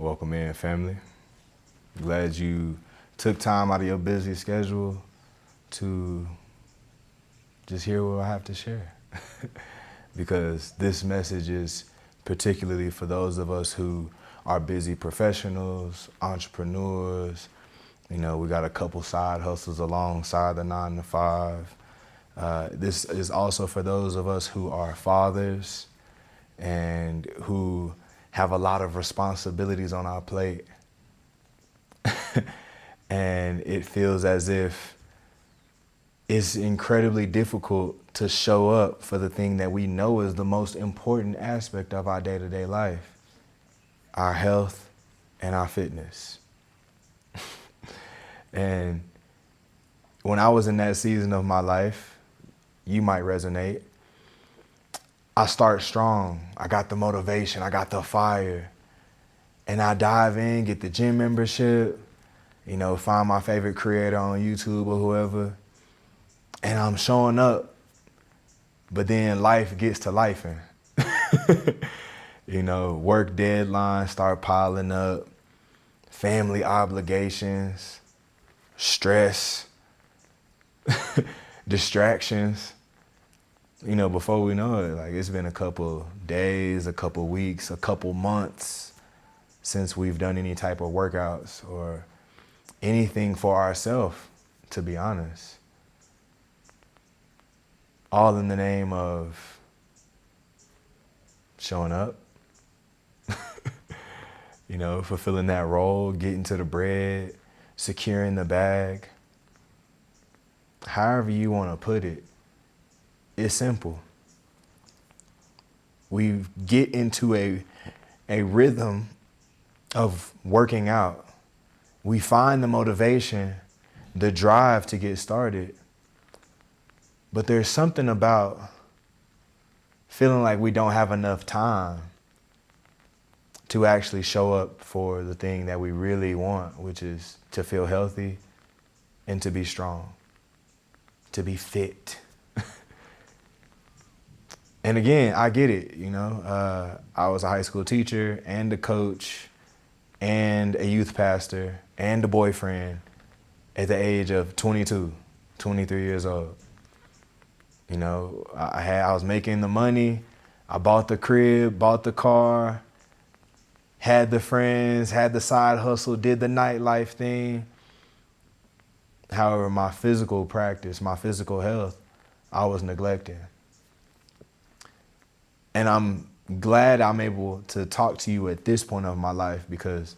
Welcome in, family. Glad you took time out of your busy schedule to just hear what I have to share. Because this message is particularly for those of us who are busy professionals, entrepreneurs. You know, we got a couple side hustles alongside the 9 to 5. This is also for those of us who are fathers and who have a lot of responsibilities on our plate. And it feels as if it's incredibly difficult to show up for the thing that we know is the most important aspect of our day-to-day life, our health and our fitness. And when I was in that season of my life, you might resonate. I start strong. I got the motivation. I got the fire. And I dive in, get the gym membership, find my favorite creator on YouTube or whoever. And I'm showing up. But then life gets to lifing. Work deadlines start piling up. Family obligations, stress, distractions. Before we know it, it's been a couple days, a couple weeks, a couple months since we've done any type of workouts or anything for ourselves, to be honest. All in the name of showing up, fulfilling that role, getting to the bread, securing the bag. However you want to put it. It's simple. We get into a rhythm of working out. We find the motivation, the drive to get started. But there's something about feeling like we don't have enough time to actually show up for the thing that we really want, which is to feel healthy and to be strong, to be fit. And again, I get it, I was a high school teacher and a coach and a youth pastor and a boyfriend at the age of 22, 23 years old. I was making the money, I bought the crib, bought the car, had the friends, had the side hustle, did the nightlife thing. However, my physical practice, my physical health, I was neglecting. And I'm glad I'm able to talk to you at this point of my life because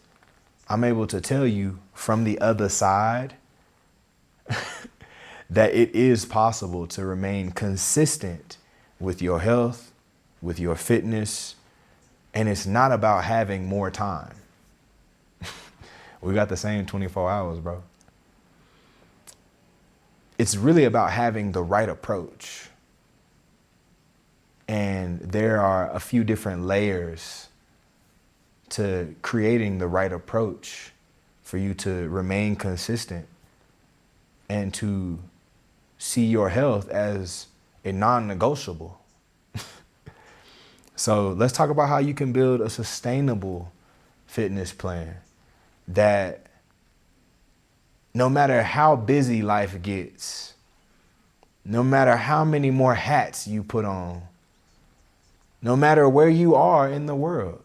I'm able to tell you from the other side that it is possible to remain consistent with your health, with your fitness, and it's not about having more time. We got the same 24 hours, bro. It's really about having the right approach. And there are a few different layers to creating the right approach for you to remain consistent and to see your health as a non-negotiable. So let's talk about how you can build a sustainable fitness plan that no matter how busy life gets, no matter how many more hats you put on, no matter where you are in the world,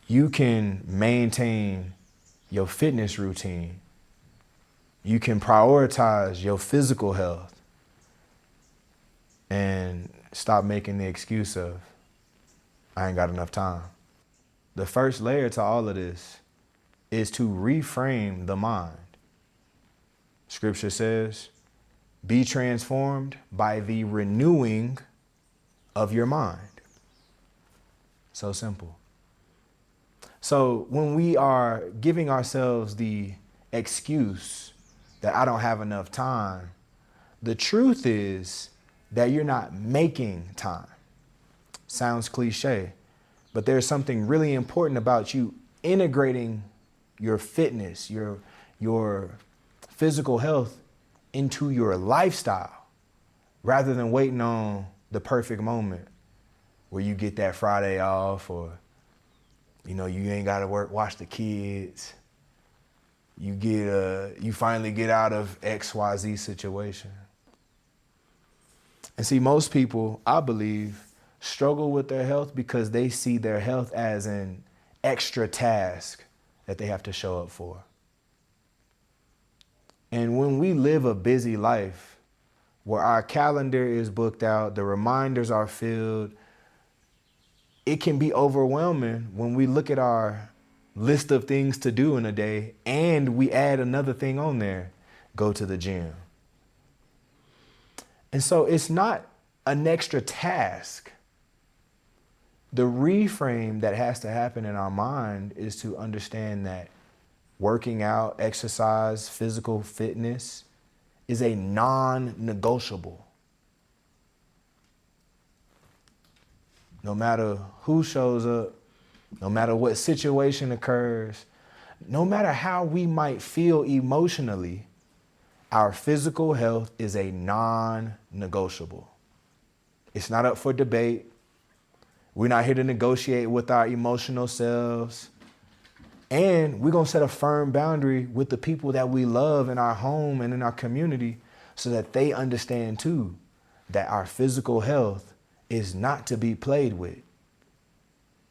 you can maintain your fitness routine. You can prioritize your physical health and stop making the excuse of, I ain't got enough time. The first layer to all of this is to reframe the mind. Scripture says, be transformed by the renewing of your mind. So simple. So when we are giving ourselves the excuse that I don't have enough time, the truth is that you're not making time. Sounds cliche, but there's something really important about you integrating your fitness, your physical health into your lifestyle rather than waiting on the perfect moment where you get that Friday off or You ain't got to watch the kids. You finally get out of XYZ situation. And see, most people, I believe, struggle with their health because they see their health as an extra task that they have to show up for. And when we live a busy life where our calendar is booked out, the reminders are filled, it can be overwhelming when we look at our list of things to do in a day and we add another thing on there, go to the gym. And so it's not an extra task. The reframe that has to happen in our mind is to understand that working out, exercise, physical fitness is a non-negotiable. No matter who shows up, no matter what situation occurs, no matter how we might feel emotionally, our physical health is a non-negotiable. It's not up for debate. We're not here to negotiate with our emotional selves. And we're going to set a firm boundary with the people that we love in our home and in our community so that they understand too that our physical health is not to be played with.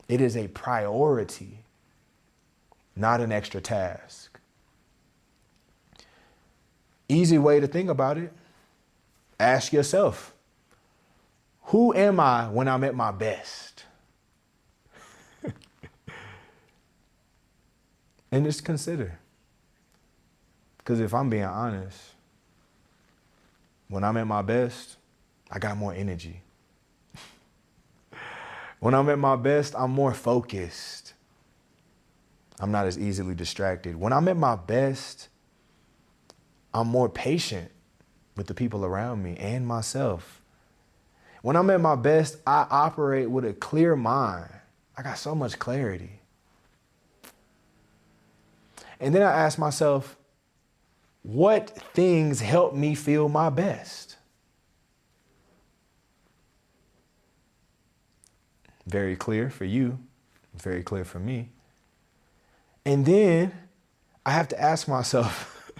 It is a priority, not an extra task. Easy way to think about it. Ask yourself, who am I when I'm at my best? And just consider. Because if I'm being honest, when I'm at my best, I got more energy. When I'm at my best, I'm more focused. I'm not as easily distracted. When I'm at my best, I'm more patient with the people around me and myself. When I'm at my best, I operate with a clear mind. I got so much clarity. And then I ask myself, what things help me feel my best? Very clear for you, very clear for me. And then I have to ask myself,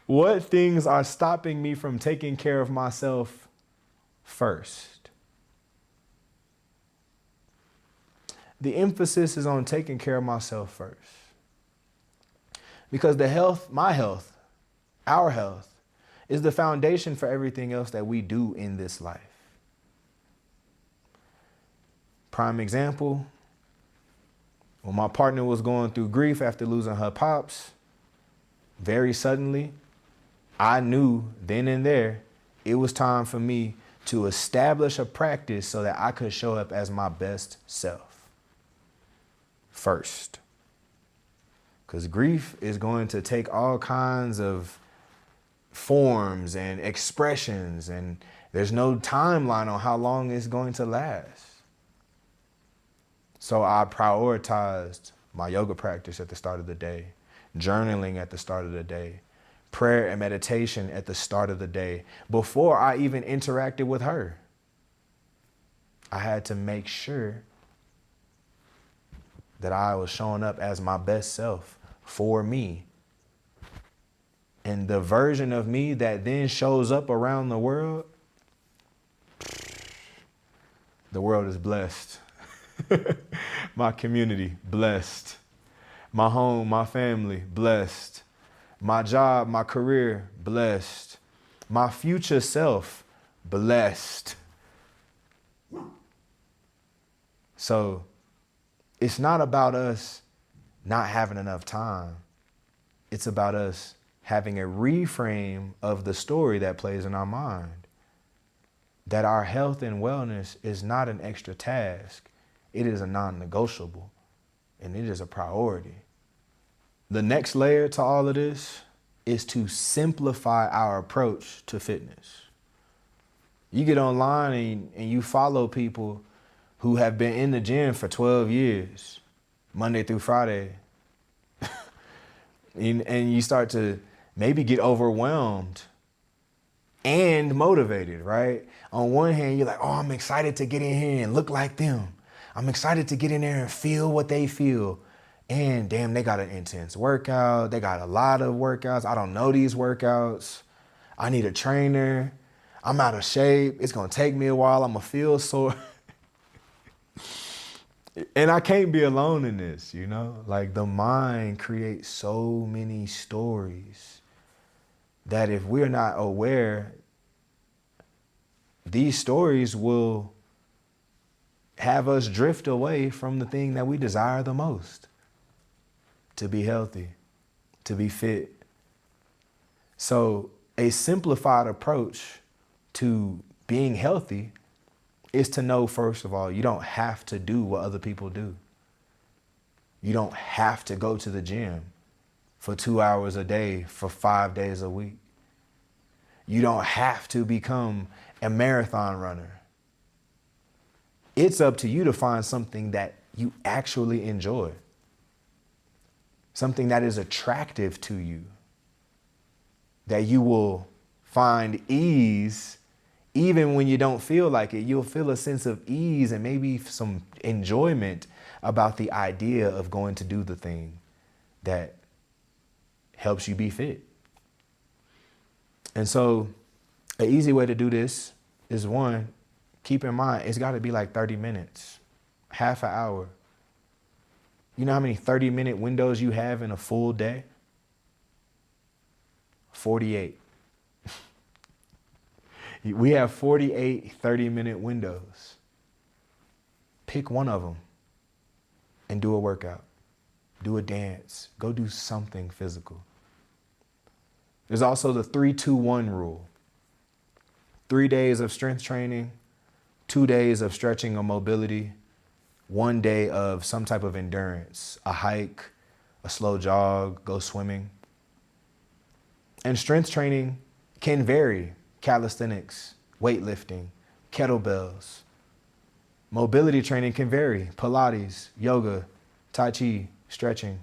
what things are stopping me from taking care of myself first? The emphasis is on taking care of myself first. Because the health, my health, our health, is the foundation for everything else that we do in this life. Prime example, when my partner was going through grief after losing her pops, very suddenly, I knew then and there it was time for me to establish a practice so that I could show up as my best self first. Because grief is going to take all kinds of forms and expressions, and there's no timeline on how long it's going to last. So I prioritized my yoga practice at the start of the day, journaling at the start of the day, prayer and meditation at the start of the day, before I even interacted with her. I had to make sure that I was showing up as my best self for me. And the version of me that then shows up around the world is blessed. My community, blessed. My home, my family, blessed. My job, my career, blessed. My future self, blessed. So it's not about us not having enough time. It's about us having a reframe of the story that plays in our mind. That our health and wellness is not an extra task. It is a non-negotiable, and it is a priority. The next layer to all of this is to simplify our approach to fitness. You get online and you follow people who have been in the gym for 12 years, Monday through Friday, and you start to maybe get overwhelmed and motivated, right? On one hand, you're like, oh, I'm excited to get in here and look like them. I'm excited to get in there and feel what they feel. And damn, they got an intense workout. They got a lot of workouts. I don't know these workouts. I need a trainer. I'm out of shape. It's going to take me a while. I'm going to feel sore. And I can't be alone in this, you know? Like, the mind creates so many stories that if we're not aware, these stories will have us drift away from the thing that we desire the most: to be healthy, to be fit. So a simplified approach to being healthy is to know, first of all, you don't have to do what other people do. You don't have to go to the gym for 2 hours a day for 5 days a week. You don't have to become a marathon runner. It's up to you to find something that you actually enjoy, something that is attractive to you, that you will find ease. Even when you don't feel like it, you'll feel a sense of ease and maybe some enjoyment about the idea of going to do the thing that helps you be fit. And so an easy way to do this is, one, keep in mind, it's got to be like 30 minutes, half an hour. You know how many 30-minute windows you have in a full day? 48. We have 48 30-minute windows. Pick one of them and do a workout. Do a dance. Go do something physical. There's also the 3-2-1 rule. 3 days of strength training, 2 days of stretching or mobility, 1 day of some type of endurance, a hike, a slow jog, go swimming. And strength training can vary. Calisthenics, weightlifting, kettlebells. Mobility training can vary. Pilates, yoga, Tai Chi, stretching.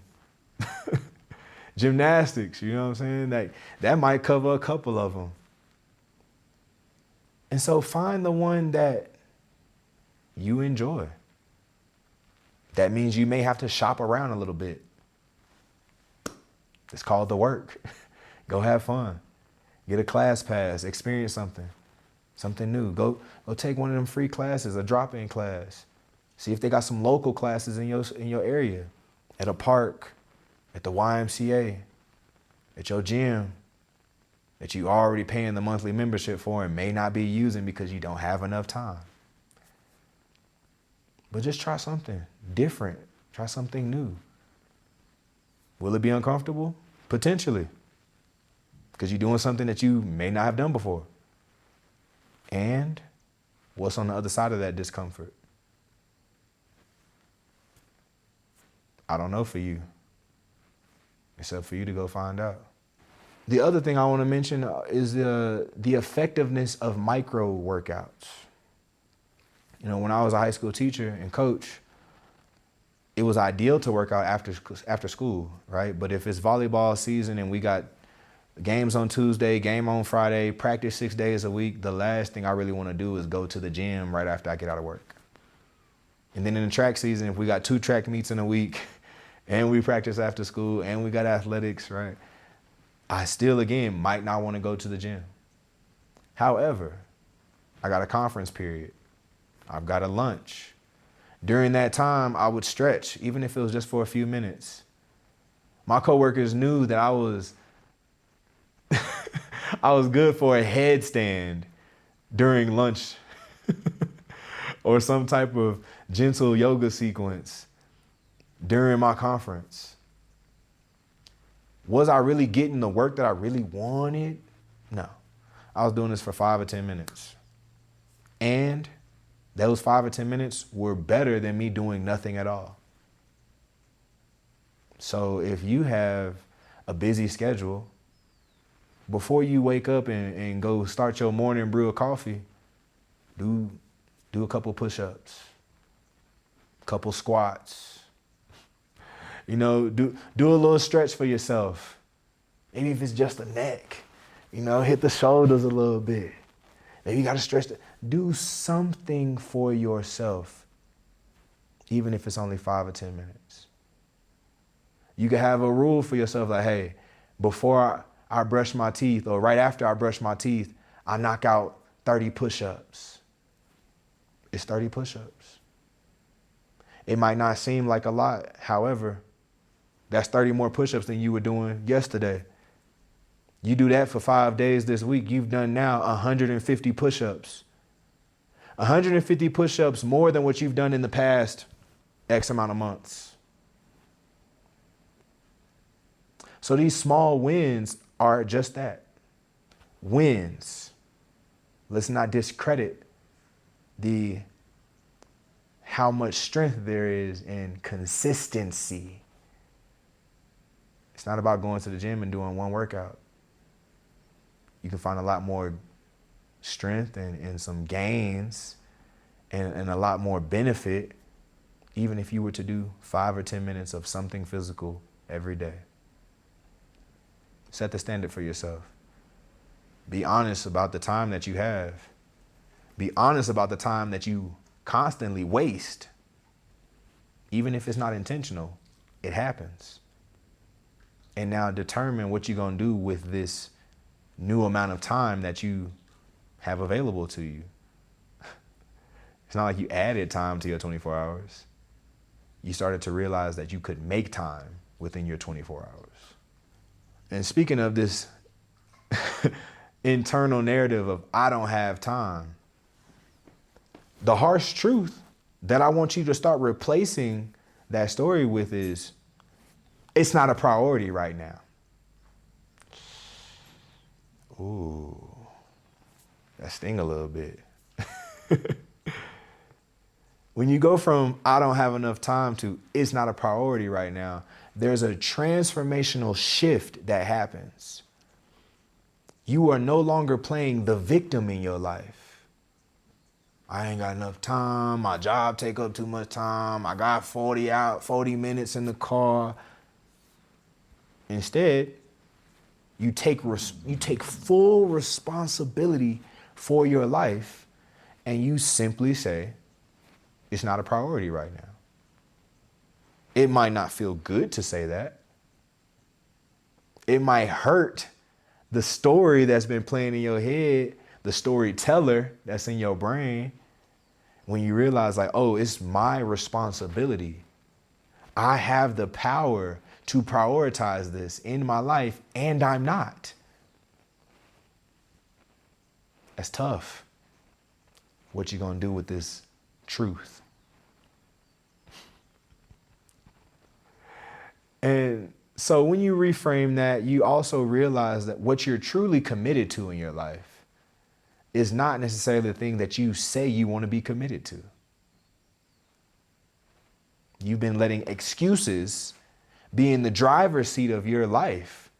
Gymnastics, you know what I'm saying? That might cover a couple of them. And so find the one that you enjoy. That means you may have to shop around a little bit. It's called the work. Go have fun. Get a class pass, experience something new. Go take one of them free classes, a drop-in class. See if they got some local classes in your area, at a park, at the YMCA, at your gym that you already paying the monthly membership for and may not be using because you don't have enough time. But just try something different. Try something new. Will it be uncomfortable? Potentially. Because you're doing something that you may not have done before. And what's on the other side of that discomfort? I don't know for you. It's up for you to go find out. The other thing I want to mention is the effectiveness of micro workouts. You know, when I was a high school teacher and coach, it was ideal to work out after school, right? But if it's volleyball season and we got games on Tuesday, game on Friday, practice 6 days a week, the last thing I really want to do is go to the gym right after I get out of work. And then in the track season, if we got 2 track meets in a week and we practice after school and we got athletics, right? I still, again, might not want to go to the gym. However, I got a conference period. I've got a lunch. During that time, I would stretch, even if it was just for a few minutes. My coworkers knew that I was good for a headstand during lunch or some type of gentle yoga sequence during my conference. Was I really getting the work that I really wanted? No. I was doing this for 5 or 10 minutes. And those 5 or 10 minutes were better than me doing nothing at all. So if you have a busy schedule, before you wake up and go start your morning brew of coffee, do a couple push-ups, couple squats. You know, do a little stretch for yourself. Maybe if it's just the neck, you know, hit the shoulders a little bit. Maybe you got to stretch. Do something for yourself. even if it's only 5 or 10 minutes. You can have a rule for yourself like, hey, before I brush my teeth or right after I brush my teeth, I knock out 30 push-ups. It's 30 push-ups. It might not seem like a lot. However, that's 30 more push-ups than you were doing yesterday. You do that for 5 days this week, you've done now 150 push-ups. 150 push-ups more than what you've done in the past X amount of months. So these small wins are just that, wins. Let's not discredit how much strength there is in consistency. It's not about going to the gym and doing one workout. You can find a lot more strength and some gains and a lot more benefit even if you were to do 5 or 10 minutes of something physical every day. Set the standard for yourself. Be honest about the time that you have. Be honest about the time that you constantly waste. Even if it's not intentional, it happens. And now determine what you're going to do with this new amount of time that you have available to you. It's not like you added time to your 24 hours. You started to realize that you could make time within your 24 hours. And speaking of this internal narrative of I don't have time, the harsh truth that I want you to start replacing that story with is it's not a priority right now. Ooh, that sting a little bit. When you go from I don't have enough time to it's not a priority right now, there's a transformational shift that happens. You are no longer playing the victim in your life. I ain't got enough time. My job take up too much time. I got 40 minutes in the car. Instead, you take full responsibility for your life and you simply say, it's not a priority right now. It might not feel good to say that. It might hurt the story that's been playing in your head, the storyteller that's in your brain, when you realize like, oh, it's my responsibility. I have the power to prioritize this in my life, and I'm not. That's tough. What you gonna do with this truth? And so when you reframe that, you also realize that what you're truly committed to in your life is not necessarily the thing that you say you want to be committed to. You've been letting excuses be in the driver's seat of your life.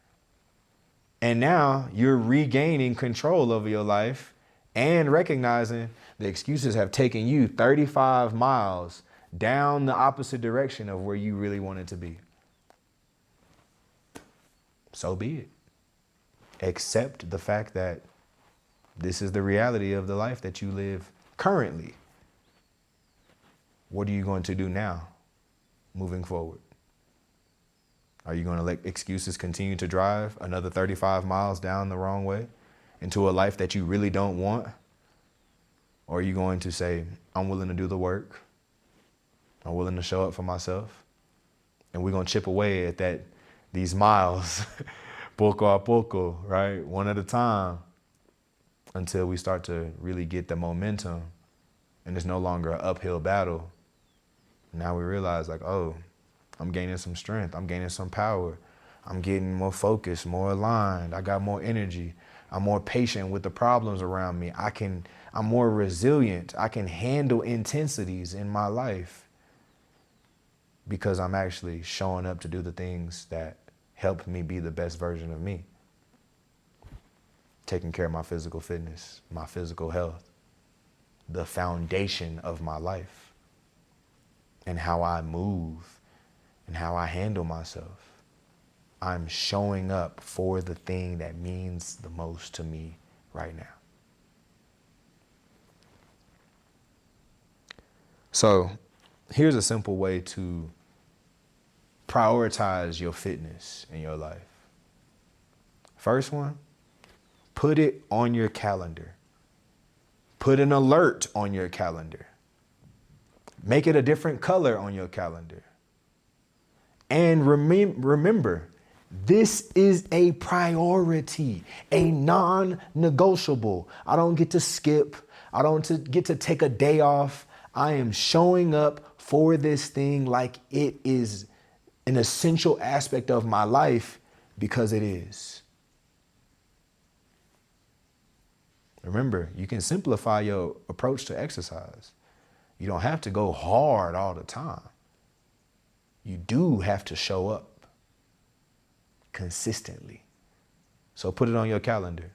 And now you're regaining control over your life and recognizing the excuses have taken you 35 miles down the opposite direction of where you really wanted to be. So be it. Accept the fact that this is the reality of the life that you live currently. What are you going to do now, moving forward? Are you going to let excuses continue to drive another 35 miles down the wrong way into a life that you really don't want? Or are you going to say, I'm willing to do the work. I'm willing to show up for myself. And we're going to chip away at these miles, poco a poco, right? One at a time, until we start to really get the momentum and it's no longer an uphill battle. Now we realize like, oh, I'm gaining some strength. I'm gaining some power. I'm getting more focused, more aligned. I got more energy. I'm more patient with the problems around me. I'm more resilient. I can handle intensities in my life because I'm actually showing up to do the things that help me be the best version of me. Taking care of my physical fitness, my physical health, the foundation of my life, and how I move and how I handle myself. I'm showing up for the thing that means the most to me right now. So Here's a simple way to prioritize your fitness in your life. First one, put it on your calendar. Put an alert on your calendar. Make it a different color on your calendar. And remember, this is a priority, a non-negotiable. I don't get to skip. I don't get to take a day off. I am showing up for this thing like it is an essential aspect of my life because it is. Remember, you can simplify your approach to exercise. You don't have to go hard all the time. You do have to show up consistently. So put it on your calendar.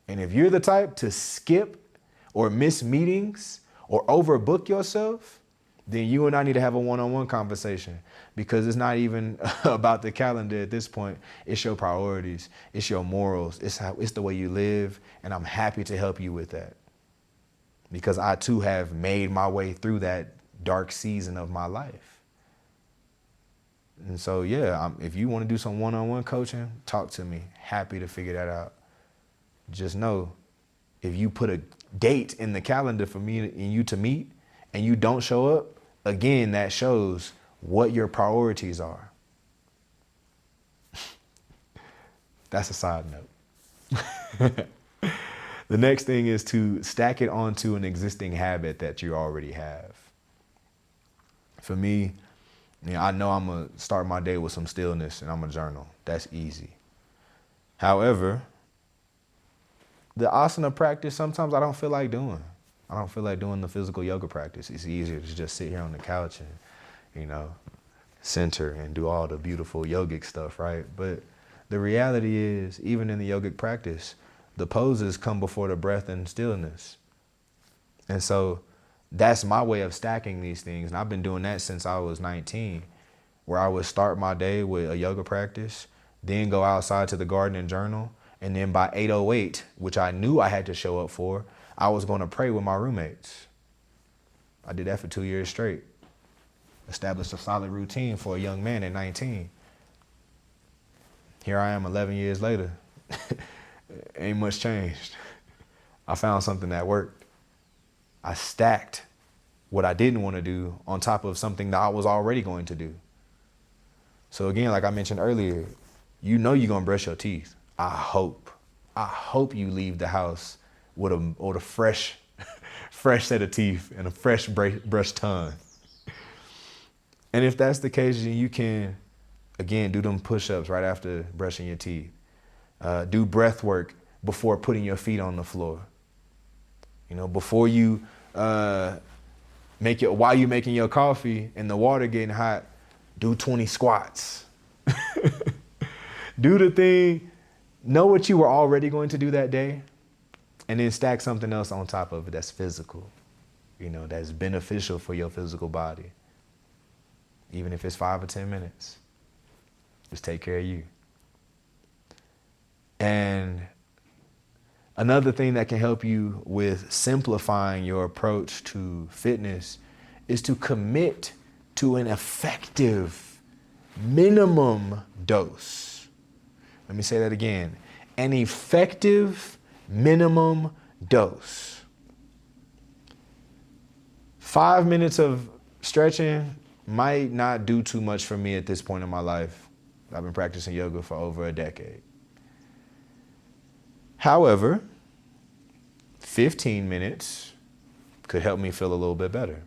And if you're the type to skip or miss meetings or overbook yourself, then you and I need to have a one-on-one conversation, because it's not even about the calendar at this point. It's your priorities. It's your morals. It's the way you live. And I'm happy to help you with that, because I too have made my way through that dark season of my life. And so, yeah, if you want to do some one-on-one coaching, talk to me. Happy to figure that out. Just know, if you put a date in the calendar for me and you to meet and you don't show up, again, that shows what your priorities are. That's a side note. The next thing is to stack it onto an existing habit that you already have. For me, I know I'm going to start my day with some stillness and I'm going to journal. That's easy. However, the asana practice, sometimes I don't feel like doing. I don't feel like doing the physical yoga practice. It's easier to just sit here on the couch and, center and do all the beautiful yogic stuff, right? But the reality is, even in the yogic practice, the poses come before the breath and stillness. And so that's my way of stacking these things. And I've been doing that since I was 19, where I would start my day with a yoga practice, then go outside to the garden and journal. And then by 8:08, which I knew I had to show up for, I was going to pray with my roommates. I did that for 2 years straight. Established a solid routine for a young man at 19. Here I am 11 years later. Ain't much changed. I found something that worked. I stacked what I didn't want to do on top of something that I was already going to do. So again, like I mentioned earlier, you're going to brush your teeth. I hope you leave the house with a fresh set of teeth and a fresh brushed tongue. And if that's the case, then you can, again, do them push-ups right after brushing your teeth. Do breath work before putting your feet on the floor. Before you while you're making your coffee and the water getting hot, do 20 squats. Do the thing, know what you were already going to do that day, and then stack something else on top of it that's physical, that's beneficial for your physical body. Even if it's 5 or 10 minutes, just take care of you. And another thing that can help you with simplifying your approach to fitness is to commit to an effective minimum dose. Let me say that again. An effective minimum dose. 5 minutes of stretching might not do too much for me at this point in my life. I've been practicing yoga for over a decade. However, 15 minutes could help me feel a little bit better.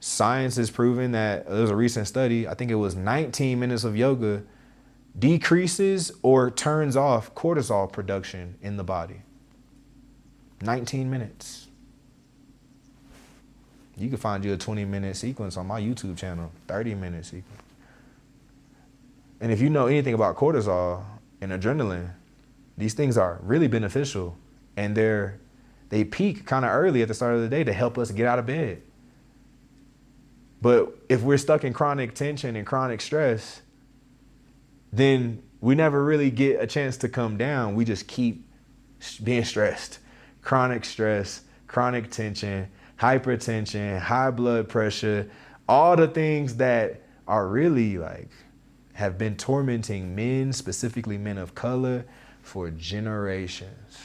Science has proven that, there's a recent study, I think it was 19 minutes of yoga decreases or turns off cortisol production in the body. 19 minutes. You can find you a 20-minute sequence on my YouTube channel, 30-minute sequence. And if you know anything about cortisol and adrenaline, these things are really beneficial, and they peak kind of early at the start of the day to help us get out of bed. But if we're stuck in chronic tension and chronic stress, then we never really get a chance to come down. We just keep being stressed. Chronic stress, chronic tension, hypertension, high blood pressure, all the things that are really like have been tormenting men, specifically men of color, for generations.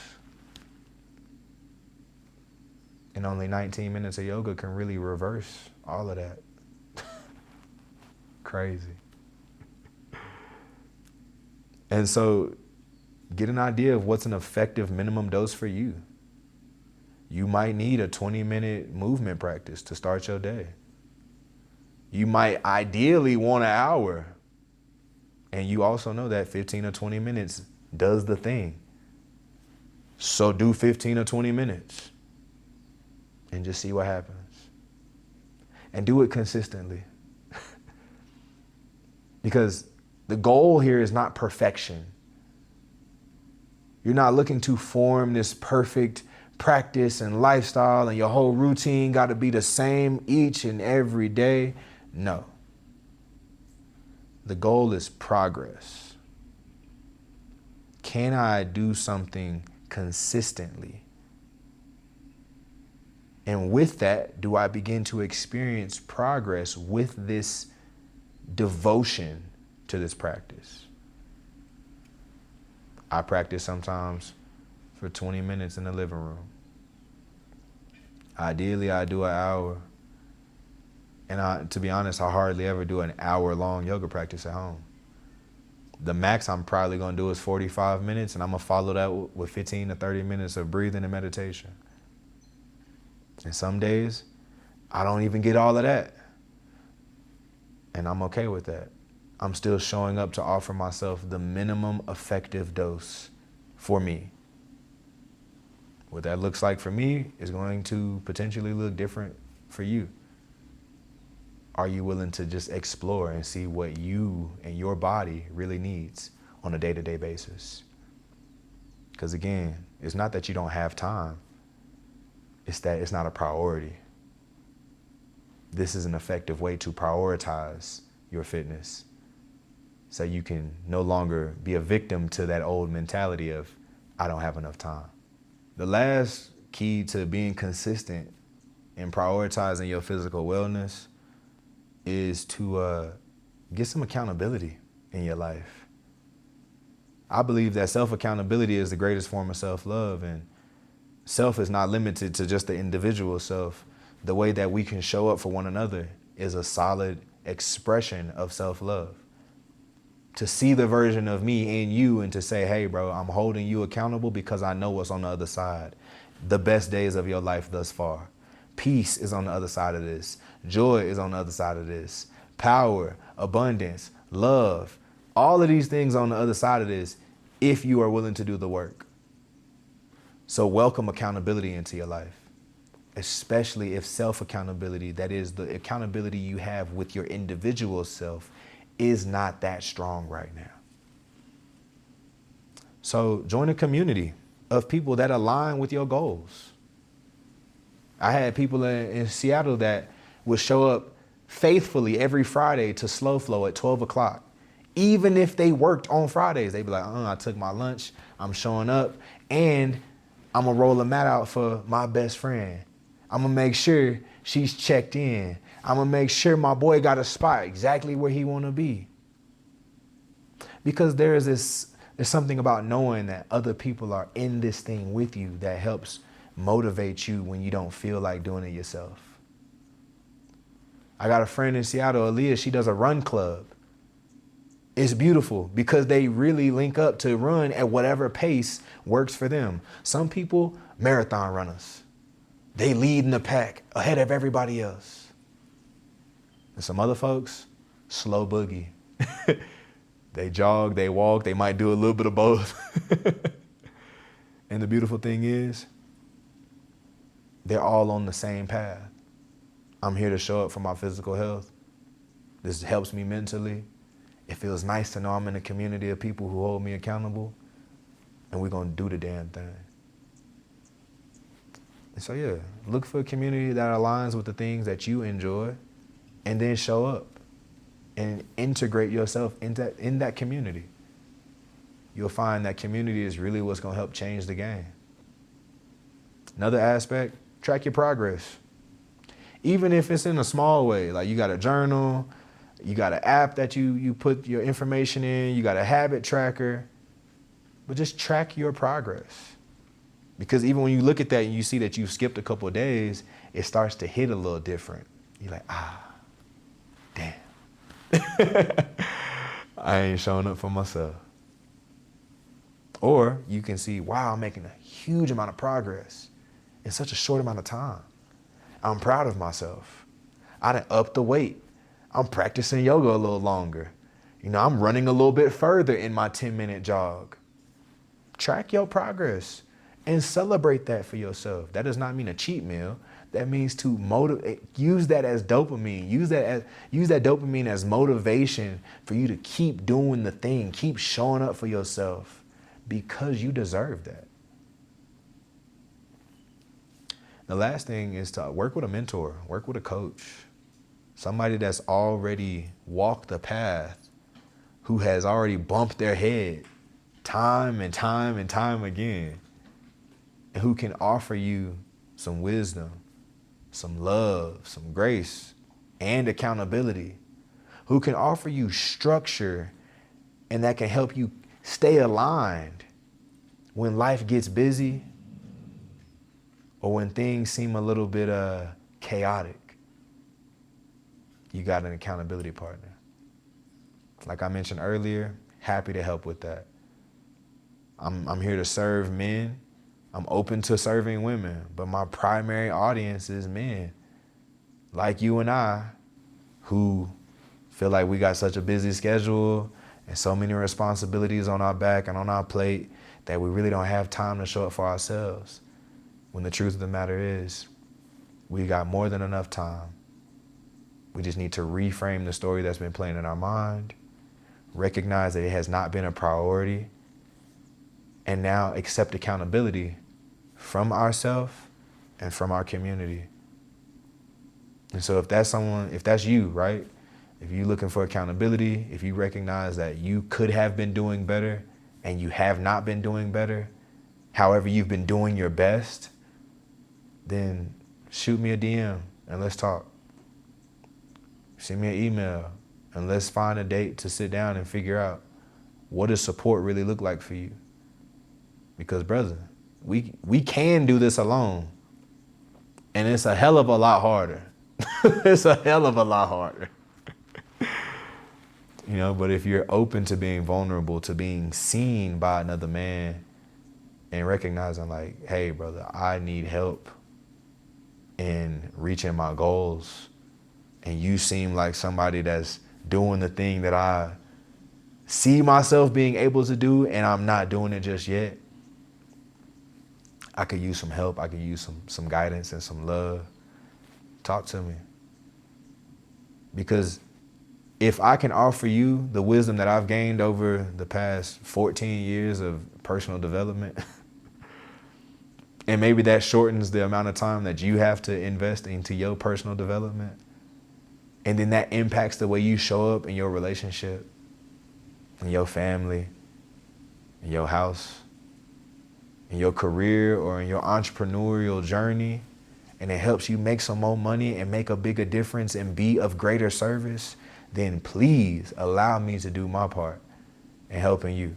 And only 19 minutes of yoga can really reverse all of that. Crazy. And so get an idea of what's an effective minimum dose for you. You might need a 20-minute movement practice to start your day. You might ideally want an hour. And you also know that 15 or 20 minutes does the thing. So do 15 or 20 minutes and just see what happens. And do it consistently. Because the goal here is not perfection. You're not looking to form this perfect practice and lifestyle and your whole routine got to be the same each and every day. No. The goal is progress. Can I do something consistently? And with that, do I begin to experience progress with this devotion to this practice? I practice sometimes for 20 minutes in the living room. Ideally, I do an hour. And to be honest, I hardly ever do an hour-long yoga practice at home. The max I'm probably going to do is 45 minutes, and I'm going to follow that with 15 to 30 minutes of breathing and meditation. And some days, I don't even get all of that. And I'm okay with that. I'm still showing up to offer myself the minimum effective dose for me. What that looks like for me is going to potentially look different for you. Are you willing to just explore and see what you and your body really needs on a day-to-day basis? Because again, it's not that you don't have time. It's that it's not a priority. This is an effective way to prioritize your fitness so you can no longer be a victim to that old mentality of, I don't have enough time. The last key to being consistent in prioritizing your physical wellness is to get some accountability in your life. I believe that self-accountability is the greatest form of self-love, and self is not limited to just the individual self. The way that we can show up for one another is a solid expression of self-love. To see the version of me in you and to say, hey, bro, I'm holding you accountable because I know what's on the other side. The best days of your life thus far. Peace is on the other side of this. Joy is on the other side of this. Power, abundance, love, all of these things on the other side of this if you are willing to do the work. So welcome accountability into your life, especially if self-accountability, that is the accountability you have with your individual self, is not that strong right now. So join a community of people that align with your goals. I had people in Seattle that would show up faithfully every Friday to Slow Flow at 12 o'clock. Even if they worked on Fridays, they'd be like, I took my lunch, I'm showing up, and I'm gonna roll a mat out for my best friend. I'm gonna make sure she's checked in. I'm gonna make sure my boy got a spot exactly where he wanna be. Because there's something about knowing that other people are in this thing with you that helps motivate you when you don't feel like doing it yourself. I got a friend in Seattle, Aaliyah, she does a run club. It's beautiful because they really link up to run at whatever pace works for them. Some people, marathon runners. They lead in the pack ahead of everybody else. And some other folks, slow boogie. They jog, they walk, they might do a little bit of both. And the beautiful thing is, they're all on the same path. I'm here to show up for my physical health. This helps me mentally. It feels nice to know I'm in a community of people who hold me accountable, and we're gonna do the damn thing. And so yeah, look for a community that aligns with the things that you enjoy, and then show up and integrate yourself in that community. You'll find that community is really what's gonna help change the game. Another aspect, track your progress. Even if it's in a small way, like you got a journal, you got an app that you put your information in, you got a habit tracker, but just track your progress. Because even when you look at that and you see that you've skipped a couple of days, it starts to hit a little different. You're like, damn. I ain't showing up for myself. Or you can see, wow, I'm making a huge amount of progress in such a short amount of time. I'm proud of myself. I done upped the weight. I'm practicing yoga a little longer. I'm running a little bit further in my 10-minute jog. Track your progress and celebrate that for yourself. That does not mean a cheat meal. That means to motivate. Use that as dopamine. Use that dopamine as motivation for you to keep doing the thing. Keep showing up for yourself because you deserve that. The last thing is to work with a mentor, work with a coach, somebody that's already walked the path, who has already bumped their head time and time and time again, and who can offer you some wisdom, some love, some grace, and accountability, who can offer you structure and that can help you stay aligned when life gets busy or when things seem a little bit chaotic. You got an accountability partner. Like I mentioned earlier, happy to help with that. I'm here to serve men. I'm open to serving women, but my primary audience is men like you and I, who feel like we got such a busy schedule and so many responsibilities on our back and on our plate that we really don't have time to show up for ourselves. When the truth of the matter is, we got more than enough time. We just need to reframe the story that's been playing in our mind, recognize that it has not been a priority, and now accept accountability from ourselves and from our community. And so if that's you, right? If you're looking for accountability, if you recognize that you could have been doing better and you have not been doing better, however you've been doing your best, then shoot me a DM and let's talk. Send me an email and let's find a date to sit down and figure out what does support really look like for you. Because brother, we can do this alone, and it's a hell of a lot harder. It's a hell of a lot harder. But if you're open to being vulnerable, to being seen by another man and recognizing like, hey brother, I need help in reaching my goals, and you seem like somebody that's doing the thing that I see myself being able to do and I'm not doing it just yet, I could use some help. I could use some guidance and some love. Talk to me. Because if I can offer you the wisdom that I've gained over the past 14 years of personal development, and maybe that shortens the amount of time that you have to invest into your personal development, and then that impacts the way you show up in your relationship, in your family, in your house, in your career, or in your entrepreneurial journey, and it helps you make some more money and make a bigger difference and be of greater service, then please allow me to do my part in helping you.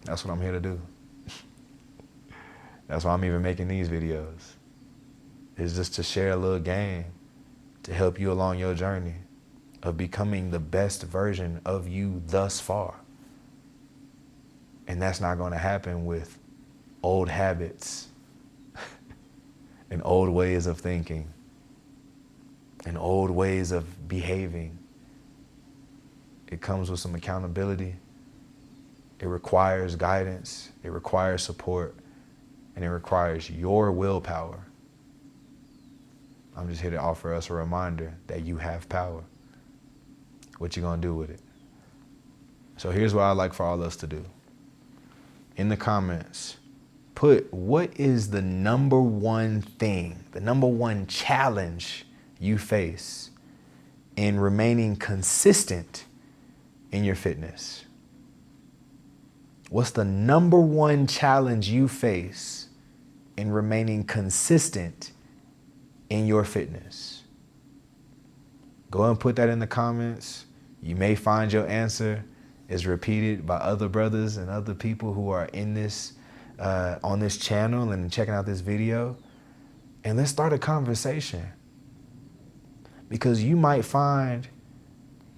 That's what I'm here to do. That's why I'm even making these videos. It's just to share a little game to help you along your journey of becoming the best version of you thus far. And that's not going to happen with old habits and old ways of thinking and old ways of behaving. It comes with some accountability. It requires guidance. It requires support. And it requires your willpower. I'm just here to offer us a reminder that you have power. What you gonna do with it? So here's what I'd like for all of us to do. In the comments, put what is the number one thing, the number one challenge you face in remaining consistent in your fitness. What's the number one challenge you face in remaining consistent in your fitness? Go and put that in the comments. You may find your answer is repeated by other brothers and other people who are in this, on this channel and checking out this video. And let's start a conversation. Because you might find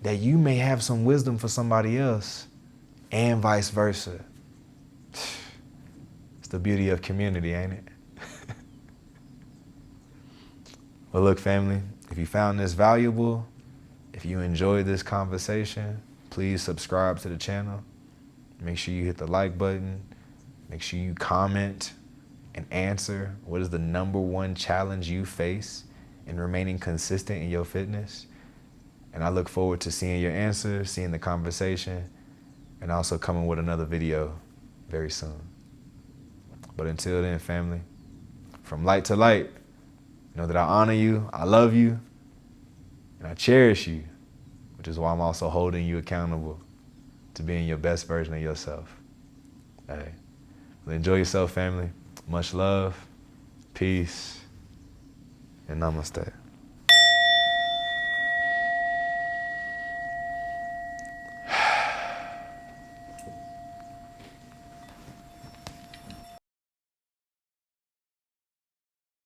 that you may have some wisdom for somebody else and vice versa. It's the beauty of community, ain't it? Well, look, family, if you found this valuable, if you enjoyed this conversation, please subscribe to the channel. Make sure you hit the like button. Make sure you comment and answer what is the #1 challenge you face in remaining consistent in your fitness. And I look forward to seeing your answer, seeing the conversation, and also coming with another video very soon. But until then, family, from light to light, know that I honor you, I love you, and I cherish you, which is why I'm also holding you accountable to being your best version of yourself. Hey, well, enjoy yourself, family. Much love, peace, and namaste.